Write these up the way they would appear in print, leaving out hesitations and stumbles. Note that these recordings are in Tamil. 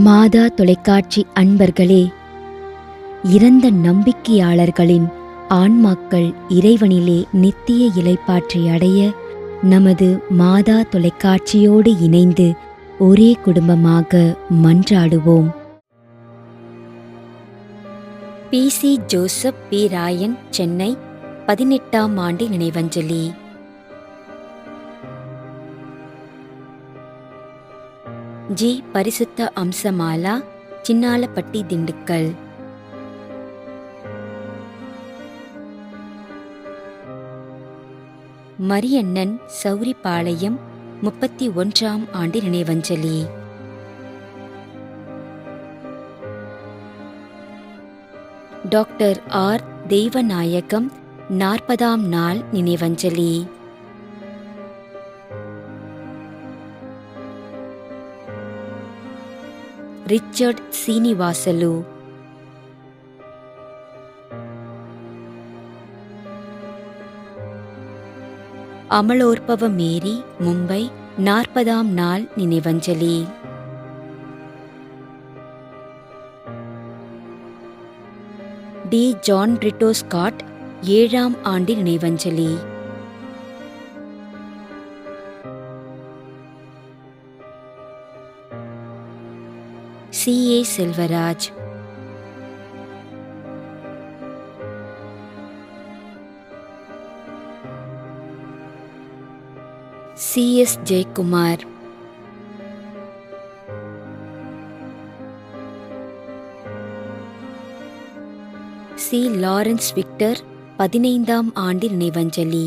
மாதா தொலைக்காட்சி அன்பர்களே, இறந்த நம்பிக்கையாளர்களின் ஆன்மாக்கள் இறைவனிலே நித்திய இளைப்பாற்றி அடைய நமது மாதா தொலைக்காட்சியோடு இணைந்து ஒரே குடும்பமாக மன்றாடுவோம். P C. Joseph B. Rayan, Chennai, 18ஆம் ஆண்டு நினைவஞ்சலி. ஜி. பரிசுத்த அம்சமாலா, சின்னாலப்பட்டி, திண்டுக்கல். மரியண்ணன், சௌரிபாளையம், 31ஆம் ஆண்டு நினைவஞ்சலி. Doctor R. தெய்வநாயகம், 40ஆம் நாள் நினைவஞ்சலி. ரிச்சர்ட் சீனிவாசலு. அமலோற்பவ மேரி, மும்பை, 40ஆம் நாள் நினைவஞ்சலி. டி. ஜான் பிரிட்டோ ஸ்காட், 7ஆம் ஆண்டு நினைவஞ்சலி. C. A. Selvaraj. C. S. Jayakumar. C. Lawrence Victor, 15ஆம் ஆண்டு நினைவஞ்சலி.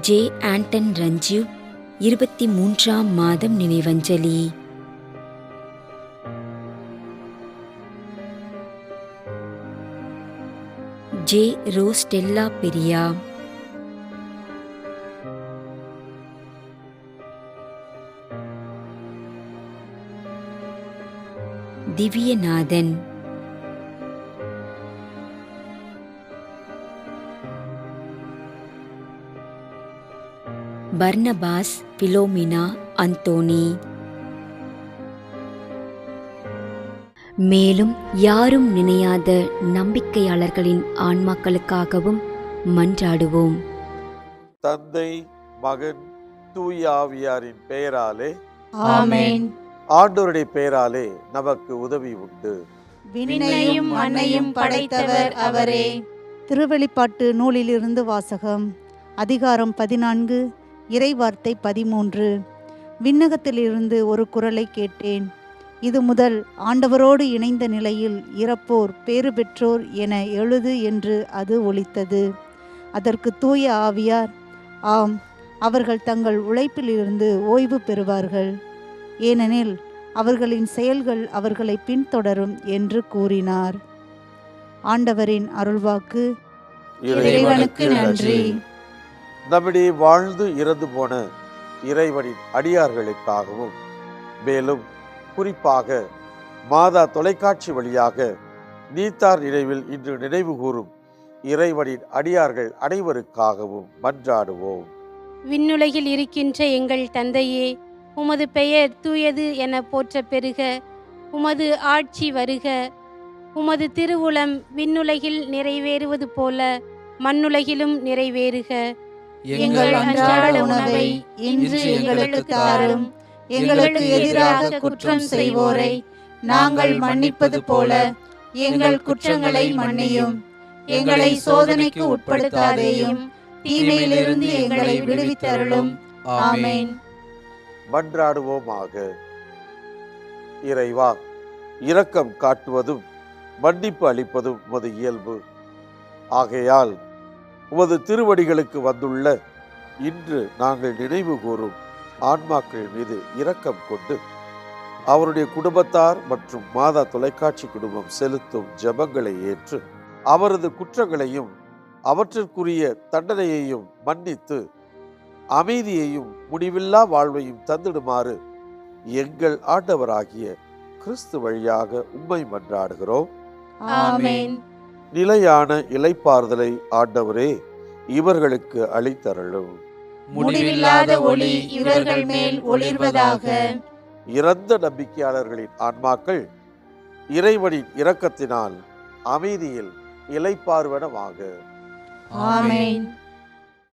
ஜே. ஆண்டன் ரஞ்சீவ், 23ஆம் மாதம் நினைவஞ்சலி. J. Rostella Periya. Dhivyanathan. Barnabas, Philomena, Anthony. மேலும் யாரும் நினையாத நம்பிக்கையாளர்களின் ஆன்மாக்களுக்காகவும் மன்றாடுவோம். தந்தை, மகன், தூய ஆவியாரின் பெயராலே ஆமென். ஆண்டவருடைய பெயராலே நமக்கு உதவி உண்டு. விண்ணையும் மண்ணையும் படைத்தவர் அவரே. திருவெளிப்பாட்டு நூலிலிருந்து வாசகம். அதிகாரம் 14, இறைவார்த்தை 13. விண்ணகத்திலிருந்து ஒரு குரலை கேட்டேன். இது முதல் ஆண்டவரோடு இணைந்த நிலையில் இறப்போர் பேறு பெற்றோர் என எழுது என்று அது ஒலித்தது. அதற்கு தூய ஆவியார், ஆம், அவர்கள் தங்கள் உழைப்பிலிருந்து ஓய்வு பெறுவார்கள், ஏனெனில் அவர்களின் செயல்கள் அவர்களை பின்தொடரும் என்று கூறினார். ஆண்டவரின் அருள்வாக்கு. இறைவனுக்கு நன்றி. நம்மிடையே வாழ்ந்து இறந்து போன இறைவனின் அடியார்களுக்காகவும், மேலும் குறிப்பாக மாதா தொலைக்காட்சி வழியாக நீத்தார் நினைவில் இன்று நினைவு கூறும் இறைவனின் அடியார்கள் அனைவருக்காகவும் மன்றாடுவோம். விண்ணுலகில் இருக்கின்ற எங்கள் தந்தையே, உமது பெயர் தூயது என போற்ற பெறுக. உமது ஆட்சி வருக. உமது திருவுளம் விண்ணுலகில் நிறைவேறுவது போல மண்ணுலகிலும் நிறைவேறுக. எங்கள் அன்றாட உணவை இன்று எங்களுக்கு தாரும். எங்களுக்கு எதிராக குற்றம் செய்வோரை நாங்கள் மன்னிப்பது போல எங்கள் குற்றங்களை மன்னியும். எங்களை சோதனைக்கு உட்படுத்தாதேயும், தீமையிலிருந்து எங்களை விடுவித்தருளும். ஆமென். மன்றாடுவோமாக. இறைவா, இரக்கம் காட்டுவதும் மன்னிப்பு அளிப்பதும் உமது இயல்பு. ஆகையால் உமது திருவடிகளுக்கு வந்துள்ள இன்று நாங்கள் நினைவு கூறும் ஆன்மாக்கள் மீது இரக்கம் கொண்டு அவருடைய குடும்பத்தார் மற்றும் மாதா தொலைக்காட்சி குடும்பம் செலுத்தும் ஜெபங்களை ஏற்று அவரது குற்றங்களையும் அவற்றிற்குரிய தண்டனையையும் மன்னித்து அமைதியையும் முடிவில்லா வாழ்வையும் தந்திடுமாறு எங்கள் ஆண்டவராகிய கிறிஸ்து வழியாக உம்மை மன்றாடுகிறோம். ஆமென். நிலையான இளைப்பாறுதலை ஆண்டவரே இவர்களுக்கு அளித்தருளும். முடிவில்லாத ஒளி இவர்கள் மேல் ஒளிர்வதாக. இறந்த நம்பிக்கையாளர்களின் ஆன்மாக்கள் இறைவனின் இரக்கத்தினால் அமைதியில் இளைப்பாறுவனவாக. ஆமென்.